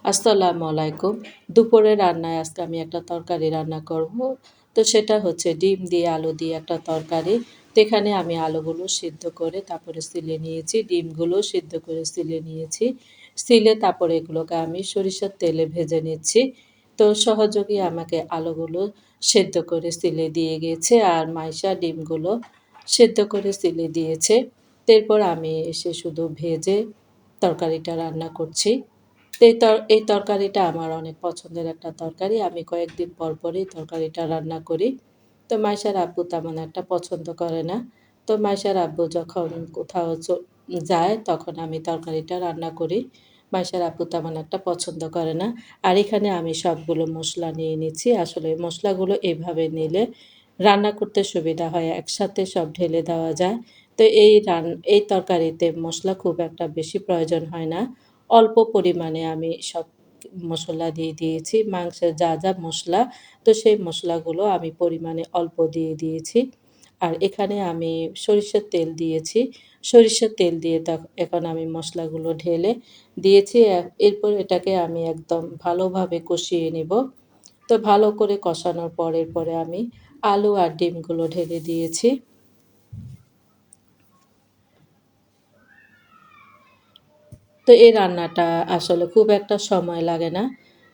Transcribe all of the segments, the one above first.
আসসালামু আলাইকুম। দুপুরে রান্নায় আজকে আমি একটা তরকারি রান্না করব। তো সেটা হচ্ছে ডিম দিয়ে আলু দিয়ে একটা তরকারি। তো এখানে আমি আলুগুলো সিদ্ধ করে তারপরে সিলে নিয়েছি। ডিমগুলো সিদ্ধ করে সিলে নিয়েছি। সিলে তারপরে এগুলোকে আমি সরিষার তেলে ভেজে নিচ্ছি। তো সহযোগী আমাকে আলুগুলো সেদ্ধ করে সিলে দিয়ে গিয়েছে আর মাইশা ডিমগুলো সেদ্ধ করে সিলে দিয়েছে। এরপর আমি এসে শুধু ভেজে তরকারিটা রান্না করছি। তো এই তরকারিটা আমার অনেক পছন্দের একটা তরকারি। আমি কয়েকদিন পর পরই তরকারিটা রান্না করি। তো মাইশার আব্বু তেমন একটা পছন্দ করে না। তো মাইশার আব্বু যখন কোথাও যায় তখন আমি তরকারিটা রান্না করি। মাইশার আব্বু তেমন একটা পছন্দ করে না। আর এখানে আমি সবগুলো মসলা নিয়ে নিচ্ছি। আসলে মসলাগুলো এভাবে নিলে রান্না করতে সুবিধা হয়। একসাথে সব ঢেলে দেওয়া যায়। তো এই তরকারিতে মসলা খুব একটা বেশি প্রয়োজন হয় না। অল্প পরিমাণে আমি সব মসলা দিয়ে দিয়েছি। মাংসের যা, যা মসলা তো সেই মসলাগুলো আমি পরিমাণে অল্প দিয়ে দিয়েছি। আর এখানে আমি সরিষার তেল দিয়েছি। সরিষার তেল দিয়ে এখন আমি মসলাগুলো ঢেলে দিয়েছি। এরপর এটাকে আমি একদম ভালোভাবে কষিয়ে নিব। তো ভালো করে কষানোর পর এরপরে আমি আলু আর ডিমগুলো ঢেলে দিয়েছি। তো এই রান্নাটা আসলে খুব একটা সময় লাগে না।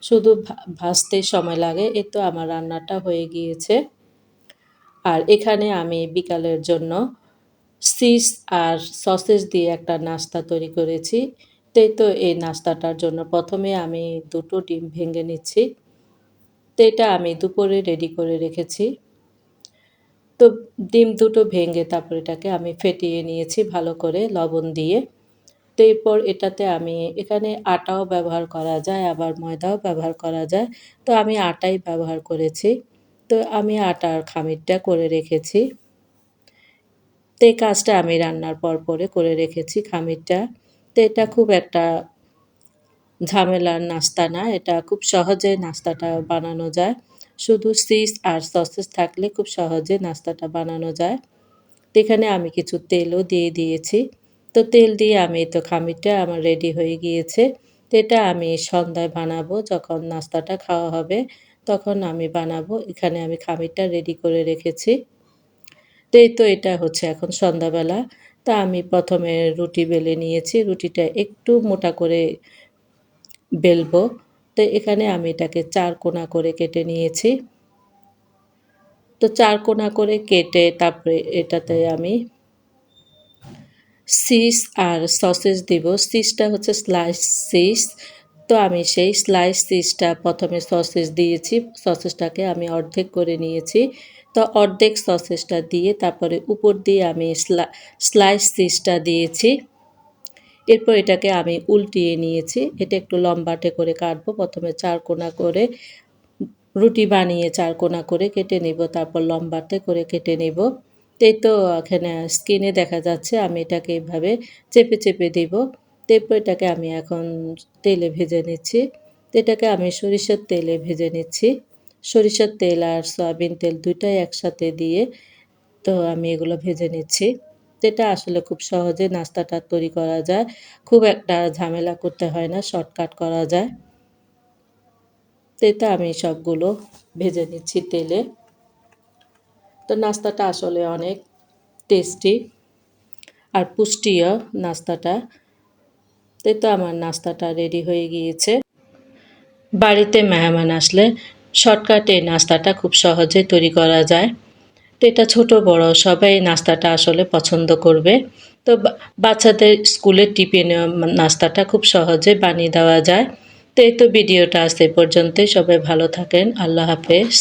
শুধু ভাজতেই সময় লাগে। এই তো আমার রান্নাটা হয়ে গিয়েছে। আর এখানে আমি বিকালের জন্য চিজ আর সসেজ দিয়ে একটা নাস্তা তৈরি করেছি। তো এই নাস্তাটার জন্য ১ম এ আমি ২ টো ডিম ভেঙে নিচ্ছি। তো এটা আমি দুপুরে রেডি করে রেখেছি। তো ডিম ২ টো ভেঙে তারপর এটাকে আমি ফেটিয়ে নিয়েছি ভালো করে লবণ দিয়ে। তো এরপর এটাতে আমি এখানে আটাও ব্যবহার করা যায় আবার ময়দাও ব্যবহার করা যায়। তো আমি আটাই ব্যবহার করেছি। তো আমি আটার খামিরটা করে রেখেছি। তো এই কাজটা আমি রান্নার পরে করে রেখেছি খামিরটা। তো এটা খুব একটা ঝামেলার নাস্তা না। এটা খুব সহজে নাস্তাটা বানানো যায়। শুধু চিজ আর সসেস থাকলে খুব সহজে নাস্তাটা বানানো যায়। তো এখানে আমি কিছু তেলও দিয়ে দিয়েছি। তো তেল দিয়ে আমি তো খামিরটা আমার রেডি হয়ে গিয়েছে। তো এটা আমি সন্ধ্যায় বানাবো যখন নাস্তাটা খাওয়া হবে তখন আমি বানাবো। এখানে আমি খামিরটা রেডি করে রেখেছি। তো এই তো এটা হচ্ছে এখন সন্ধ্যাবেলা। তা আমি ১ম এ রুটি বেলে নিয়েছি। রুটিটা একটু মোটা করে বেলবো। তো এখানে আমি এটাকে ৪ কোনা করে কেটে নিয়েছি। তো ৪ কোনা করে কেটে তারপরে এটাতে আমি চিজ আর সসেজ দিব। চিজটা হচ্ছে স্লাইস চিজ। তো আমি সেই স্লাইস চিজটা ১ম এ সসেজ দিয়েছি। সসেজটাকে আমি অর্ধেক করে নিয়েছি। তো অর্ধেক সসেজটা দিয়ে তারপরে উপর দিয়ে আমি স্লাইস চিজটা দিয়েছি। এরপর এটাকে আমি উল্টিয়ে নিয়েছি। এটা একটু লম্বাটে করে কাটবো। ১ম এ ৪ কোনা করে রুটি বানিয়ে ৪ কোনা করে কেটে নিব। তারপর লম্বাটে করে কেটে নিব। তো এই তো এখানে স্ক্রিনে দেখা যাচ্ছে আমি এটাকে এভাবে চেপে, চেপে দিব। এরপর এটাকে আমি এখন তেলে ভেজে নিচ্ছি। তো এটাকে আমি সরিষার তেলে ভেজে নিচ্ছি। সরিষার তেল আর সয়াবিন তেল ২ টাই একসাথে দিয়ে তো আমি এগুলো ভেজে নিচ্ছি। তো এটা আসলে খুব সহজে নাস্তাটা তৈরি করা যায়। খুব একটা ঝামেলা করতে হয় না, শর্টকাট করা যায়। তো এটা আমি সবগুলো ভেজে নিচ্ছি তেলে। তো নাস্তাটা আসলে অনেক টেস্টি আর পুষ্টিও নাস্তাটা। তো আমার নাস্তাটা রেডি হয়ে গিয়েছে। বাড়িতে মেহমান আসলে শর্টকাটে নাস্তাটা খুব সহজে তৈরি করা যায়। তো এটা ছোট বড় সবাই নাস্তাটা আসলে পছন্দ করবে। তো বাচ্চাদের স্কুলের টিফিনেও নাস্তাটা খুব সহজে বানিয়ে দেওয়া যায়। তো এই তো ভিডিওটা আজ এ পর্যন্তই। সবাই ভালো থাকেন। আল্লাহ হাফেজ।